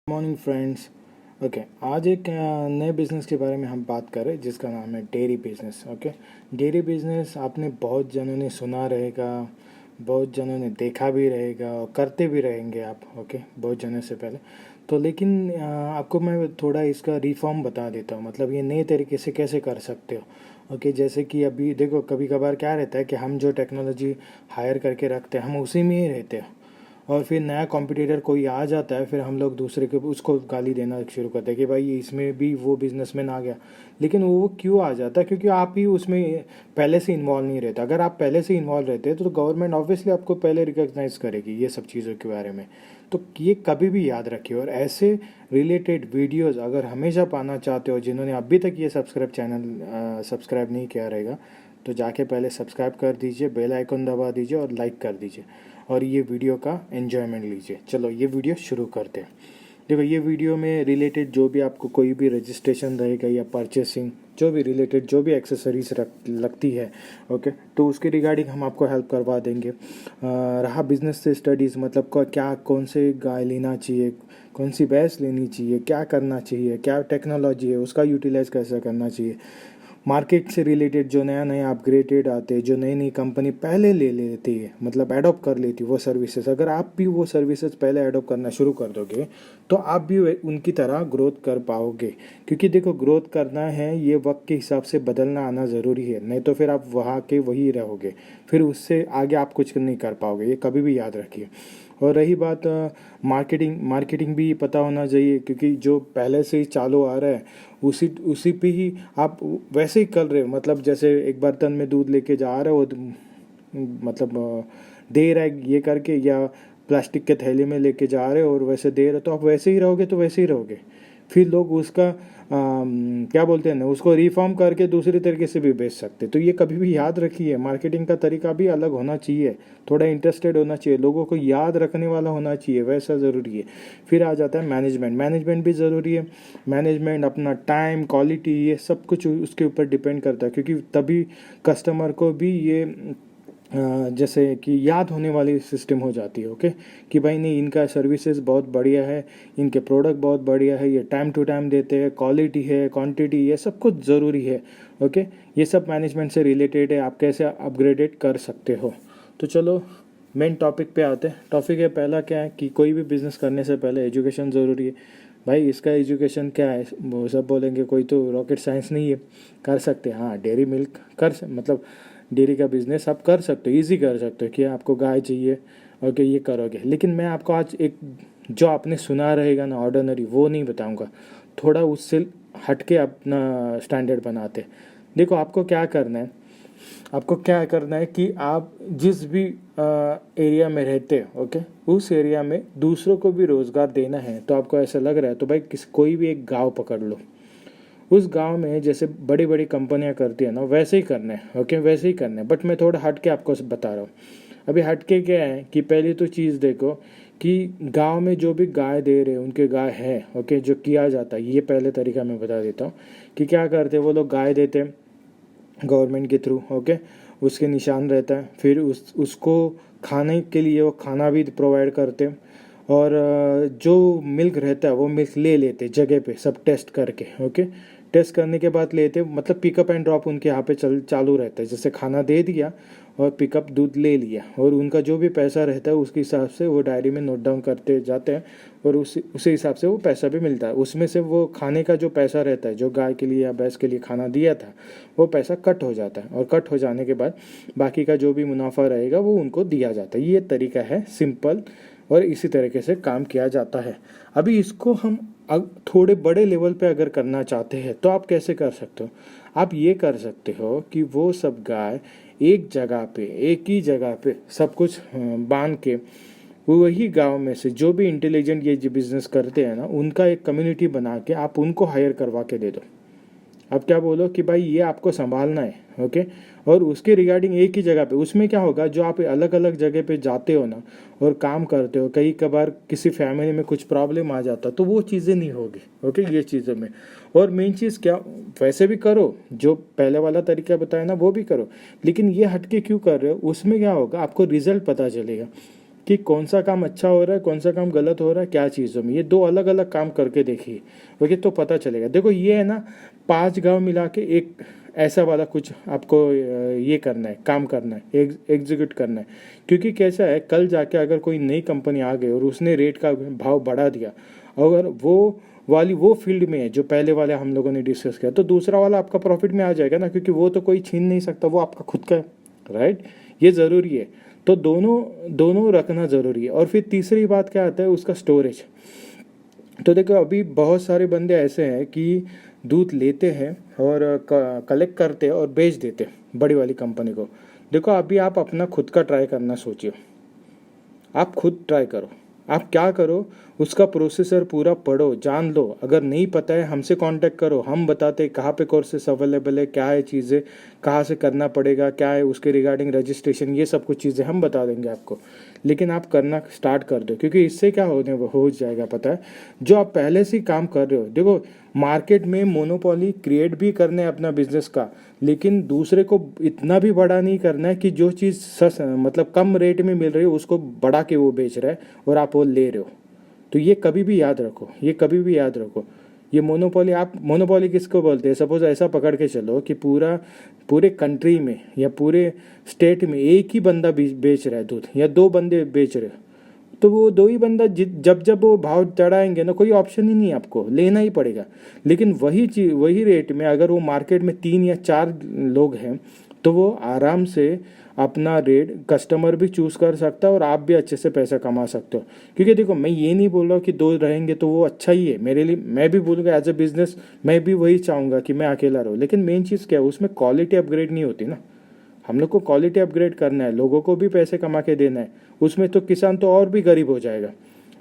Morning friends. Okay, आज एक नए बिज़नेस के बारे में हम बात कर रहे हैं जिसका नाम है dairy business. Okay, dairy business आपने बहुत जनों ने सुना रहेगा, बहुत जनों ने देखा भी रहेगा और करते भी रहेंगे आप। ओके, बहुत जनों से पहले तो, लेकिन आपको मैं थोड़ा इसका रिफॉर्म बता देता हूँ, मतलब ये नए तरीके से कैसे कर सकते हो। ओके, जैसे कि अभी देखो, कभी कभार क्या रहता है कि हम जो टेक्नोलॉजी हायर करके रखते हैं हम उसी में ही रहते हैं, और फिर नया कॉम्पिटिटर कोई आ जाता है, फिर हम लोग दूसरे के उसको गाली देना शुरू करते हैं कि भाई इसमें भी वो बिजनेसमैन आ गया। लेकिन वो क्यों आ जाता है? क्योंकि आप ही उसमें पहले से इन्वॉल्व नहीं रहता। अगर आप पहले से इन्वॉल्व रहते तो गवर्नमेंट ऑब्वियसली आपको पहले रिकॉग्नाइज करेगी ये सब चीज़ों के बारे में। तो ये कभी भी याद रखिए। और ऐसे रिलेटेड वीडियोस अगर हमेशा पाना चाहते हो, जिन्होंने अभी तक ये चैनल सब्सक्राइब नहीं किया रहेगा, तो जाके पहले सब्सक्राइब कर दीजिए, बेल आइकन दबा दीजिए और लाइक कर दीजिए, और ये वीडियो का एन्जॉयमेंट लीजिए। चलो ये वीडियो शुरू करते हैं। देखो, ये वीडियो में रिलेटेड जो भी आपको कोई भी रजिस्ट्रेशन रहेगा या परचेसिंग, जो भी रिलेटेड जो भी एक्सेसरीज लगती है, ओके, तो उसके रिगार्डिंग हम आपको हेल्प करवा देंगे। रहा बिजनेस से स्टडीज़, मतलब क्या कौन से गाय लेना चाहिए, कौन सी भैंस लेनी चाहिए, क्या करना चाहिए, क्या टेक्नोलॉजी है उसका यूटिलाइज कैसे करना चाहिए, मार्केट से रिलेटेड जो नया नया अपग्रेडेड आते हैं, जो नई नई कंपनी पहले ले लेती है, मतलब एडॉप्ट कर लेती है वो सर्विसेज, अगर आप भी वो सर्विसेज पहले एडॉप्ट करना शुरू कर दोगे तो आप भी उनकी तरह ग्रोथ कर पाओगे। क्योंकि देखो, ग्रोथ करना है ये वक्त के हिसाब से बदलना आना ज़रूरी है, नहीं तो फिर आप वहाँ के वही रहोगे, फिर उससे आगे आप कुछ नहीं कर पाओगे, ये कभी भी याद रखिए। और रही बात मार्केटिंग भी पता होना चाहिए, क्योंकि जो पहले से ही चालू आ रहा है उसी उसी पे ही आप वैसे ही कर रहे हो। मतलब जैसे एक बर्तन में दूध लेके जा रहे हो, मतलब दे रहा है ये करके, या प्लास्टिक के थैले में लेके जा रहे हो और वैसे दे रहे हो, तो आप वैसे ही रहोगे तो वैसे ही रहोगे। फिर लोग उसका क्या बोलते हैं ना, उसको रिफॉर्म करके दूसरी तरीके से भी बेच सकते। तो ये कभी भी याद रखिए, मार्केटिंग का तरीका भी अलग होना चाहिए, थोड़ा इंटरेस्टेड होना चाहिए, लोगों को याद रखने वाला होना चाहिए, वैसा ज़रूरी है। फिर आ जाता है मैनेजमेंट भी ज़रूरी है। मैनेजमेंट, अपना टाइम, क्वालिटी, ये सब कुछ उसके ऊपर डिपेंड करता है, क्योंकि तभी कस्टमर को भी ये जैसे कि याद होने वाली सिस्टम हो जाती है। ओके, कि भाई नहीं, इनका सर्विसेज बहुत बढ़िया है, इनके प्रोडक्ट बहुत बढ़िया है, ये टाइम टू टाइम देते हैं, क्वालिटी है, क्वांटिटी, ये सब कुछ ज़रूरी है। ओके, ये सब मैनेजमेंट से रिलेटेड है, आप कैसे अपग्रेडेड कर सकते हो। तो चलो मेन टॉपिक पे आते हैं। टॉपिक है पहला, क्या है कि कोई भी बिज़नेस करने से पहले एजुकेशन ज़रूरी है। भाई इसका एजुकेशन क्या है, वो सब बोलेंगे कोई तो रॉकेट साइंस नहीं है, कर सकते हैं। हाँ, डेयरी मिल्क मतलब डेयरी का बिज़नेस आप कर सकते हो, ईजी कर सकते हो कि आपको गाय चाहिए, ओके, ये करोगे। लेकिन मैं आपको आज एक जो आपने सुना रहेगा ना ऑर्डिनरी, वो नहीं बताऊंगा, थोड़ा उससे हट के अपना स्टैंडर्ड बनाते। देखो, आपको क्या करना है, आपको क्या करना है कि आप जिस भी एरिया में रहते हो, ओके, उस एरिया में दूसरों को भी रोज़गार देना है। तो आपको ऐसा लग रहा है तो भाई कोई भी एक गांव पकड़ लो, उस गांव में जैसे बड़ी बड़ी कंपनियां करती है ना, वैसे ही करना है। ओके, वैसे ही करना है, बट मैं थोड़ा हट के आपको बता रहा हूँ। अभी हट के क्या है कि पहली तो चीज़ देखो कि गांव में जो भी गाय दे रहे हैं उनके गाय है, ओके, जो किया जाता है, ये पहले तरीका मैं बता देता हूँ कि क्या करते हैं। वो लोग गाय देते हैं गवर्नमेंट के थ्रू, ओके, उसके निशान रहता है, फिर उसको खाने के लिए वो खाना भी प्रोवाइड करते हैं, और जो मिल्क रहता है वो मिल्क ले लेते जगह पे सब टेस्ट करके। ओके, टेस्ट करने के बाद लेते, मतलब पिकअप एंड ड्रॉप उनके यहाँ पे चालू रहता है। जैसे खाना दे दिया और पिकअप दूध ले लिया, और उनका जो भी पैसा रहता है उसके हिसाब से वो डायरी में नोट डाउन करते जाते हैं, और उसी हिसाब से वो पैसा भी मिलता है। उसमें से वो खाने का जो पैसा रहता है, जो गाय के लिए या भैंस के लिए खाना दिया था, वो पैसा कट हो जाता है, और कट हो जाने के बाद बाकी का जो भी मुनाफा रहेगा वो उनको दिया जाता है। ये तरीका है सिंपल, और इसी तरीके से काम किया जाता है। अभी इसको हम थोड़े बड़े लेवल पे अगर करना चाहते हैं तो आप कैसे कर सकते हो? आप ये कर सकते हो कि वो सब गाय एक जगह पे, एक ही जगह पे सब कुछ बांध के, वही गांव में से जो भी इंटेलिजेंट ये जो बिजनेस करते हैं ना, उनका एक कम्युनिटी बना के आप उनको हायर करवा के दे दो। अब क्या बोलो कि भाई ये आपको संभालना है, ओके, और उसके रिगार्डिंग एक ही जगह पे, उसमें क्या होगा, जो आप अलग अलग जगह पे जाते हो ना और काम करते हो, कई कबार किसी फैमिली में कुछ प्रॉब्लम आ जाता तो वो चीज़ें नहीं होगी। ओके, ये चीज़ों में। और मेन चीज़ क्या, वैसे भी करो, जो पहले वाला तरीका बताया ना वो भी करो, लेकिन ये हटके क्यों कर रहे हो, उसमें क्या होगा, आपको रिजल्ट पता चलेगा कि कौन सा काम अच्छा हो रहा है, कौन सा काम गलत हो रहा है, क्या चीज़ों में। ये दो अलग अलग काम करके देखिए, ओके, तो पता चलेगा। देखो ये है ना, 5 गांव मिला के एक ऐसा वाला कुछ आपको ये करना है, काम करना है, एग्जीक्यूट करना है। क्योंकि कैसा है, कल जाके अगर कोई नई कंपनी आ गई और उसने रेट का भाव बढ़ा दिया, अगर वो फील्ड में है जो पहले वाले हम लोगों ने डिस्कस किया, तो दूसरा वाला आपका प्रॉफिट में आ जाएगा ना, क्योंकि वो तो कोई छीन नहीं सकता, वो आपका खुद का है, राइट। ये ज़रूरी है। तो दोनों दोनों रखना ज़रूरी है। और फिर तीसरी बात क्या आता है, उसका स्टोरेज। तो देखो अभी बहुत सारे बंदे ऐसे हैं कि दूध लेते हैं और कलेक्ट करते हैं और बेच देते हैं बड़ी वाली कंपनी को। देखो अभी आप अपना खुद का ट्राई करना सोचिए, आप खुद ट्राई करो। आप क्या करो, उसका प्रोसेसर पूरा पढ़ो, जान लो। अगर नहीं पता है हमसे कांटेक्ट करो, हम बताते हैं कहाँ पे कोर्सेस अवेलेबल है, क्या है चीज़ें, कहाँ से करना पड़ेगा, क्या है उसके रिगार्डिंग रजिस्ट्रेशन, ये सब कुछ चीज़ें हम बता देंगे आपको। लेकिन आप करना स्टार्ट कर दो, क्योंकि इससे क्या हो जाएगा पता है, जो आप पहले से ही काम कर रहे हो। देखो मार्केट में मोनोपोली क्रिएट भी करने अपना बिजनेस का, लेकिन दूसरे को इतना भी बड़ा नहीं करना है कि जो चीज़ मतलब कम रेट में मिल रही है उसको बढ़ा के वो बेच रहा है और आप वो ले रहे हो। तो ये कभी भी याद रखो, ये कभी भी याद रखो। ये मोनोपोली, आप मोनोपोली किसको बोलते हैं? सपोज ऐसा पकड़ के चलो कि पूरे कंट्री में या पूरे स्टेट में एक ही बंदा बेच रहा है दूध, या 2 बंदे बेच रहे हो, तो वो 2 ही बंदा जब जब वो भाव चढ़ाएंगे ना, कोई ऑप्शन ही नहीं, आपको लेना ही पड़ेगा। लेकिन वही चीज वही रेट में अगर वो मार्केट में 3 या 4 लोग हैं, तो वो आराम से अपना रेट कस्टमर भी चूज कर सकता है और आप भी अच्छे से पैसा कमा सकते हो। क्योंकि देखो मैं ये नहीं बोल रहा हूँ कि 2 रहेंगे तो वो अच्छा ही है मेरे लिए, मैं भी बोलूँगा एज अ बिजनेस मैं भी वही चाहूँगा कि मैं अकेला रहूँ। लेकिन मेन चीज़ क्या है, उसमें क्वालिटी अपग्रेड नहीं होती ना। हम लोग को क्वालिटी अपग्रेड करना है, लोगों को भी पैसे कमा के देना है। उसमें तो किसान तो और भी गरीब हो जाएगा।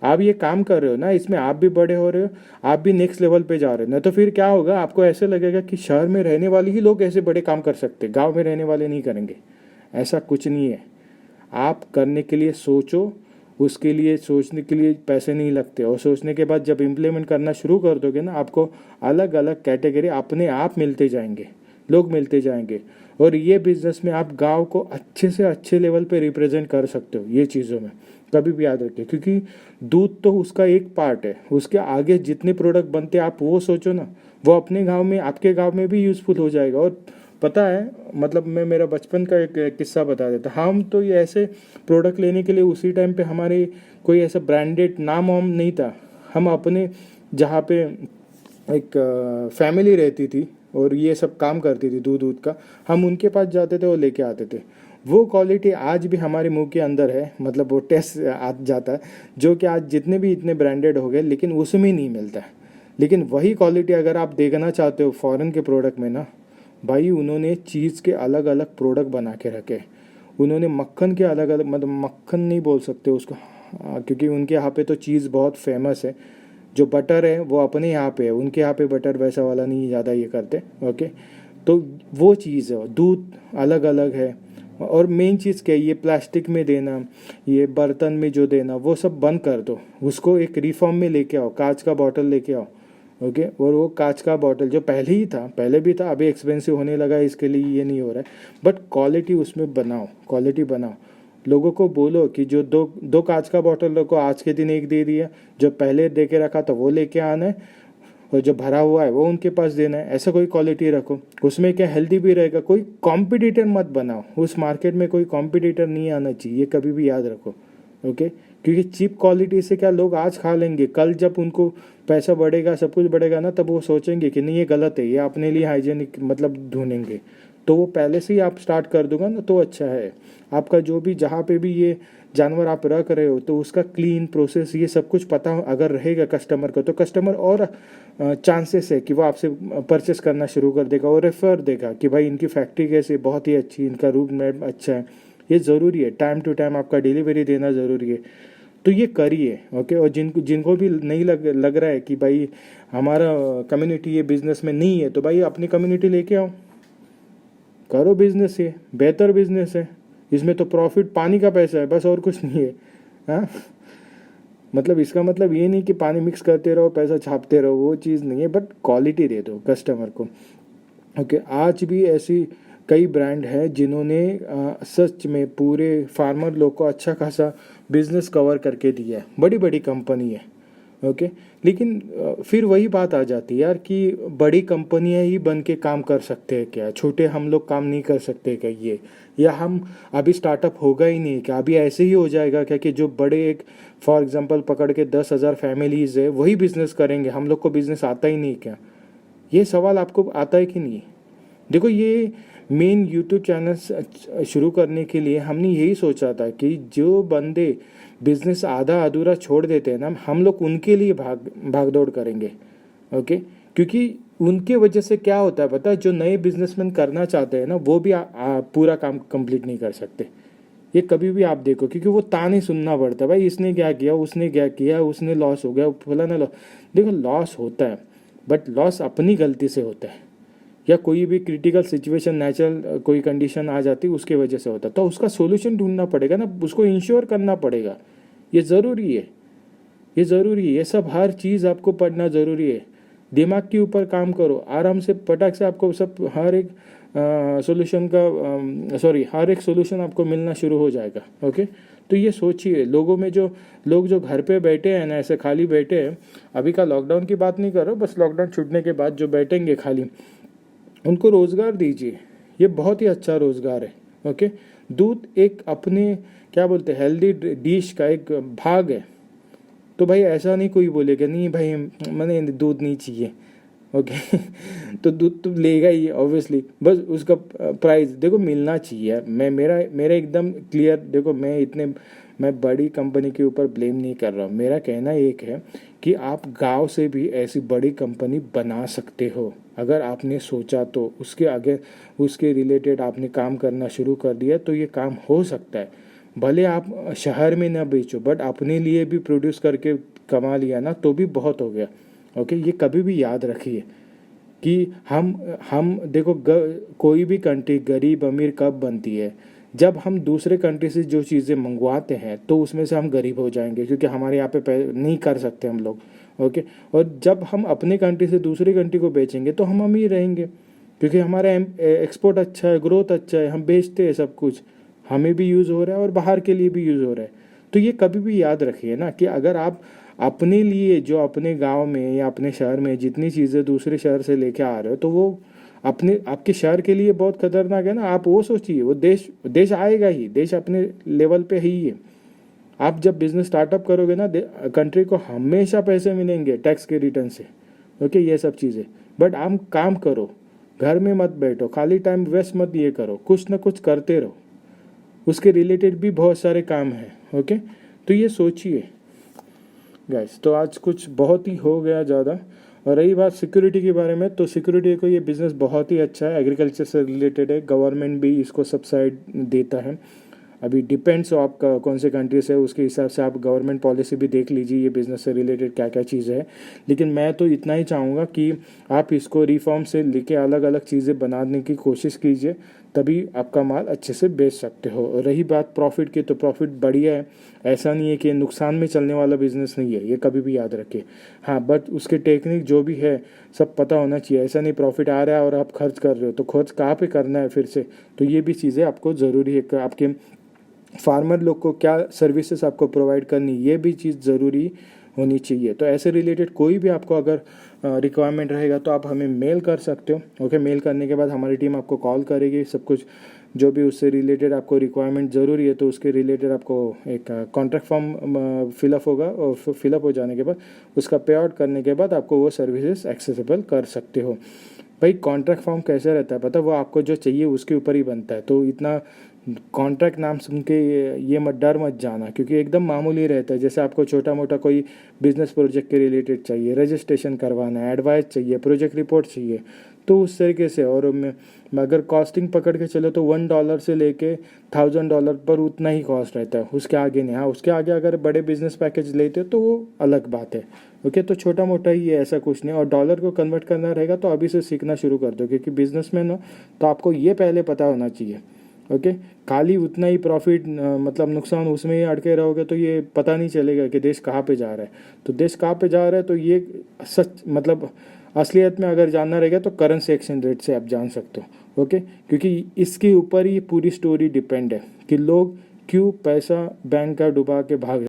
आप ये काम कर रहे हो ना, इसमें आप भी बड़े हो रहे हो, आप भी नेक्स्ट लेवल पे जा रहे हो ना। तो फिर क्या होगा, आपको ऐसे लगेगा कि शहर में रहने वाले ही लोग ऐसे बड़े काम कर सकते, गांव में रहने वाले नहीं करेंगे। ऐसा कुछ नहीं है। आप करने के लिए सोचो, उसके लिए सोचने के लिए पैसे नहीं लगते, और सोचने के बाद जब इम्प्लीमेंट करना शुरू कर दोगे ना, आपको अलग अलग कैटेगरी अपने आप मिलते जाएंगे, लोग मिलते जाएंगे। और ये बिजनेस में आप गांव को अच्छे से अच्छे लेवल पे रिप्रेजेंट कर सकते हो ये चीज़ों में, कभी भी याद रखिए। क्योंकि दूध तो उसका एक पार्ट है, उसके आगे जितने प्रोडक्ट बनते हैं आप वो सोचो ना, वो अपने गांव में, आपके गांव में भी यूज़फुल हो जाएगा। और पता है, मतलब मैं मेरा बचपन का एक किस्सा बता देता। हम तो ये ऐसे प्रोडक्ट लेने के लिए उसी टाइम पे हमारे कोई ऐसा ब्रांडेड नाम वाम नहीं था। हम अपने जहाँ पे एक फैमिली रहती थी और ये सब काम करती थी दूध का, हम उनके पास जाते थे और लेके आते थे। वो क्वालिटी आज भी हमारे मुंह के अंदर है, मतलब वो टेस्ट आ जाता है, जो कि आज जितने भी इतने ब्रांडेड हो गए लेकिन उसमें नहीं मिलता है। लेकिन वही क्वालिटी अगर आप देखना चाहते हो फॉरेन के प्रोडक्ट में ना, भाई उन्होंने चीज़ के अलग अलग प्रोडक्ट बना के रखे। उन्होंने मक्खन के अलग अलग, मतलब मक्खन नहीं बोल सकते उसको, क्योंकि उनके यहाँ पे तो चीज़ बहुत फेमस है। जो बटर है वो अपने यहाँ पे है, उनके यहाँ पे बटर वैसा वाला नहीं ज़्यादा ये करते, ओके। तो वो चीज़ है, दूध अलग अलग है। और मेन चीज़ क्या है, ये प्लास्टिक में देना, ये बर्तन में जो देना, वो सब बंद कर दो। उसको एक रिफॉर्म में लेके आओ, कांच का बॉटल लेके आओ, ओके। और वो कांच का बॉटल जो पहले ही था, पहले भी था, अभी एक्सपेंसिव होने लगा है, इसके लिए ये नहीं हो रहा है। बट क्वालिटी उसमें बनाओ, क्वालिटी बनाओ। लोगों को बोलो कि जो दो दो कांच का बॉटल लोग को आज के दिन एक दे दिया, जो पहले दे के रखा था वो लेके आना है, और जो भरा हुआ है वो उनके पास देना है। ऐसा कोई क्वालिटी रखो, उसमें क्या हेल्दी भी रहेगा। कोई कॉम्पिटिटर मत बनाओ, उस मार्केट में कोई कॉम्पिटिटर नहीं आना चाहिए, ये कभी भी याद रखो, ओके। क्योंकि चीप क्वालिटी से क्या लोग आज खा लेंगे, कल जब उनको पैसा बढ़ेगा, सब कुछ बढ़ेगा ना, तब वो सोचेंगे कि नहीं ये गलत है, ये अपने लिए हाइजेनिक मतलब ढूंढेंगे। तो वो पहले से ही आप स्टार्ट कर दोगे ना तो अच्छा है। आपका जो भी जहाँ पे भी ये जानवर आप रख रहे हो, तो उसका क्लीन प्रोसेस ये सब कुछ पता अगर रहेगा कस्टमर को, तो कस्टमर और चांसेस है कि वो आपसे परचेस करना शुरू कर देगा और रेफर देगा कि भाई इनकी फैक्ट्री कैसे बहुत ही अच्छी, इनका रूट मैप अच्छा है। ये ज़रूरी है, टाइम टू टाइम आपका डिलीवरी देना ज़रूरी है। तो ये करिए, ओके। और जिनको जिनको भी नहीं लग रहा है कि भाई हमारा कम्युनिटी ये बिज़नेस में नहीं है, तो भाई अपनी कम्युनिटी लेके आओ, करो बिज़नेस, ये बेहतर बिज़नेस है। इसमें तो प्रॉफिट पानी का पैसा है, बस और कुछ नहीं है। हाँ, मतलब इसका मतलब ये नहीं कि पानी मिक्स करते रहो, पैसा छापते रहो, वो चीज़ नहीं है। बट क्वालिटी दे दो कस्टमर को, ओके। आज भी ऐसी कई ब्रांड है जिन्होंने सच में पूरे फार्मर लोग को अच्छा खासा बिजनेस कवर करके दिया है, बड़ी बड़ी कंपनी है। ओके, लेकिन फिर वही बात आ जाती है यार कि बड़ी कंपनियां ही बन के काम कर सकते हैं क्या, छोटे हम लोग काम नहीं कर सकते क्या ये, या हम अभी स्टार्टअप होगा ही नहीं क्या, अभी ऐसे ही हो जाएगा क्या कि जो बड़े एक फॉर एग्जांपल पकड़ के 10,000 फैमिलीज है वही बिजनेस करेंगे, हम लोग को बिजनेस आता ही नहीं क्या? ये सवाल आपको आता है कि नहीं? देखो, ये मेन यूट्यूब चैनल शुरू करने के लिए हमने यही सोचा था कि जो बंदे बिजनेस आधा अधूरा छोड़ देते हैं ना, हम लोग उनके लिए भाग दौड़ करेंगे। ओके, क्योंकि उनके वजह से क्या होता है पता है, जो नए बिजनेसमैन करना चाहते हैं ना वो भी पूरा काम कंप्लीट नहीं कर सकते। ये कभी भी आप देखो, क्योंकि वो ताने सुनना पड़ता है, भाई इसने क्या किया, उसने क्या किया, उसने लॉस हो गया, फलाना लॉस। देखो, लॉस होता है बट लॉस अपनी गलती से होता है, या कोई भी क्रिटिकल सिचुएशन, नेचुरल कोई कंडीशन आ जाती है उसके वजह से होता है, तो उसका सोल्यूशन ढूंढना पड़ेगा ना, उसको इंश्योर करना पड़ेगा। ये ज़रूरी है, ये ज़रूरी है, ये सब हर चीज़ आपको पढ़ना ज़रूरी है। दिमाग के ऊपर काम करो, आराम से पटक से आपको सब हर एक सॉल्यूशन का हर एक सॉल्यूशन आपको मिलना शुरू हो जाएगा। ओके, तो ये सोचिए, लोगों में जो लोग जो घर पे बैठे हैं ना, ऐसे खाली बैठे हैं, अभी का लॉकडाउन की बात नहीं कर रहा हूँ, बस लॉकडाउन छूटने के बाद जो बैठेंगे खाली, उनको रोज़गार दीजिए। ये बहुत ही अच्छा रोज़गार है। ओके, दूध एक अपने क्या बोलते हैं हेल्दी डिश का एक भाग है, तो भाई ऐसा नहीं कोई बोलेगा नहीं भाई मैंने दूध नहीं चाहिए। ओके तो दूध तो लेगा ही ऑब्वियसली, बस उसका प्राइस देखो मिलना चाहिए। मैं मेरा एकदम क्लियर, देखो मैं बड़ी कंपनी के ऊपर ब्लेम नहीं कर रहा हूँ, मेरा कहना एक है कि आप गांव से भी ऐसी बड़ी कंपनी बना सकते हो अगर आपने सोचा तो, उसके आगे उसके रिलेटेड आपने काम करना शुरू कर दिया तो ये काम हो सकता है। भले आप शहर में ना बेचो बट अपने लिए भी प्रोड्यूस करके कमा लिया ना तो भी बहुत हो गया। ओके, ये कभी भी याद रखिए कि हम देखो कोई भी कंट्री गरीब अमीर कब बनती है, जब हम दूसरे कंट्री से जो चीज़ें मंगवाते हैं तो उसमें से हम गरीब हो जाएंगे क्योंकि हमारे यहाँ पे नहीं कर सकते हम लोग। ओके, और जब हम अपने कंट्री से दूसरी कंट्री को बेचेंगे तो हम अमीर रहेंगे क्योंकि हमारा एक्सपोर्ट अच्छा है, ग्रोथ अच्छा है, हम बेचते हैं सब कुछ, हमें भी यूज़ हो रहा है और बाहर के लिए भी यूज़ हो रहा है। तो ये कभी भी याद रखिए ना कि अगर आप अपने लिए जो अपने गांव में या अपने शहर में जितनी चीज़ें दूसरे शहर से लेके आ रहे हो तो वो अपने आपके शहर के लिए बहुत खतरनाक है ना। आप वो सोचिए, वो देश आएगा ही, देश अपने लेवल पे ही है। आप जब बिजनेस स्टार्टअप करोगे ना, कंट्री को हमेशा पैसे मिलेंगे टैक्स के रिटर्न से। ओके, ये सब चीज़ें, बट आप काम करो, घर में मत बैठो, खाली टाइम वेस्ट मत ये करो, कुछ ना कुछ करते रहो, उसके रिलेटेड भी बहुत सारे काम हैं। ओके, तो ये सोचिए गाइस। तो आज कुछ बहुत ही हो गया ज़्यादा। और रही बात सिक्योरिटी के बारे में, तो सिक्योरिटी को ये बिज़नेस बहुत ही अच्छा है, एग्रीकल्चर से रिलेटेड है, गवर्नमेंट भी इसको सब्सिडी देता है। अभी डिपेंड्स हो आपका कौन से कंट्री से, उसके हिसाब से आप गवर्नमेंट पॉलिसी भी देख लीजिए ये बिज़नेस से रिलेटेड क्या क्या चीज़ें है। लेकिन मैं तो इतना ही चाहूँगा कि आप इसको रिफॉर्म से लेके अलग अलग चीज़ें बनाने की कोशिश कीजिए, तभी आपका माल अच्छे से बेच सकते हो। और रही बात प्रॉफिट की, तो प्रॉफिट बढ़िया है, ऐसा नहीं है कि नुकसान में चलने वाला बिजनेस नहीं है, ये कभी भी याद रखें। हाँ, बट उसके टेक्निक जो भी है सब पता होना चाहिए। ऐसा नहीं प्रॉफिट आ रहा है और आप खर्च कर रहे हो तो खर्च कहाँ पे करना है फिर से, तो ये भी चीज़ें आपको ज़रूरी है। आपके फार्मर लोग को क्या सर्विसेज आपको प्रोवाइड करनी, ये भी चीज़ ज़रूरी होनी चाहिए। तो ऐसे रिलेटेड कोई भी आपको अगर रिक्वायरमेंट रहेगा तो आप हमें मेल कर सकते हो। ओके, मेल करने के बाद हमारी टीम आपको कॉल करेगी, सब कुछ जो भी उससे रिलेटेड आपको रिक्वायरमेंट ज़रूरी है तो उसके रिलेटेड आपको एक कॉन्ट्रैक्ट फॉर्म फिलअप होगा, और फिलअप हो जाने के बाद उसका पे आउट करने के बाद आपको वो सर्विसेज एक्सेसिबल कर सकते हो। भाई कॉन्ट्रैक्ट फॉर्म कैसे रहता है पता, वो आपको जो चाहिए उसके ऊपर ही बनता है, तो इतना कॉन्ट्रैक्ट नाम सुन के ये मत डर मत जाना, क्योंकि एकदम मामूली रहता है। जैसे आपको छोटा मोटा कोई बिजनेस प्रोजेक्ट के रिलेटेड चाहिए, रजिस्ट्रेशन करवाना है, एडवाइस चाहिए, प्रोजेक्ट रिपोर्ट चाहिए, तो उस तरीके से। और अगर कॉस्टिंग पकड़ के चलो तो $1 से लेके $1000 पर उतना ही कॉस्ट रहता है, उसके आगे नहीं। हाँ, उसके आगे अगर बड़े बिजनेस पैकेज लेते हो तो वो अलग बात है। ओके, तो छोटा मोटा ही है, ऐसा कुछ नहीं। और डॉलर को कन्वर्ट करना रहेगा तो अभी से सीखना शुरू कर दो, क्योंकि बिजनेसमैन हो तो आपको ये पहले पता होना चाहिए। ओके। खाली उतना ही प्रॉफिट मतलब नुकसान उसमें ही अटके रहोगे तो ये पता नहीं चलेगा कि देश कहाँ पे जा रहा है। तो देश कहाँ पे जा रहा है तो ये सच मतलब असलियत में अगर जानना रहेगा तो करेंसी एक्सचेंज रेट से आप जान सकते हो। ओके, क्योंकि इसके ऊपर ही पूरी स्टोरी डिपेंड है कि लोग क्यों पैसा बैंक का डुबा के भाग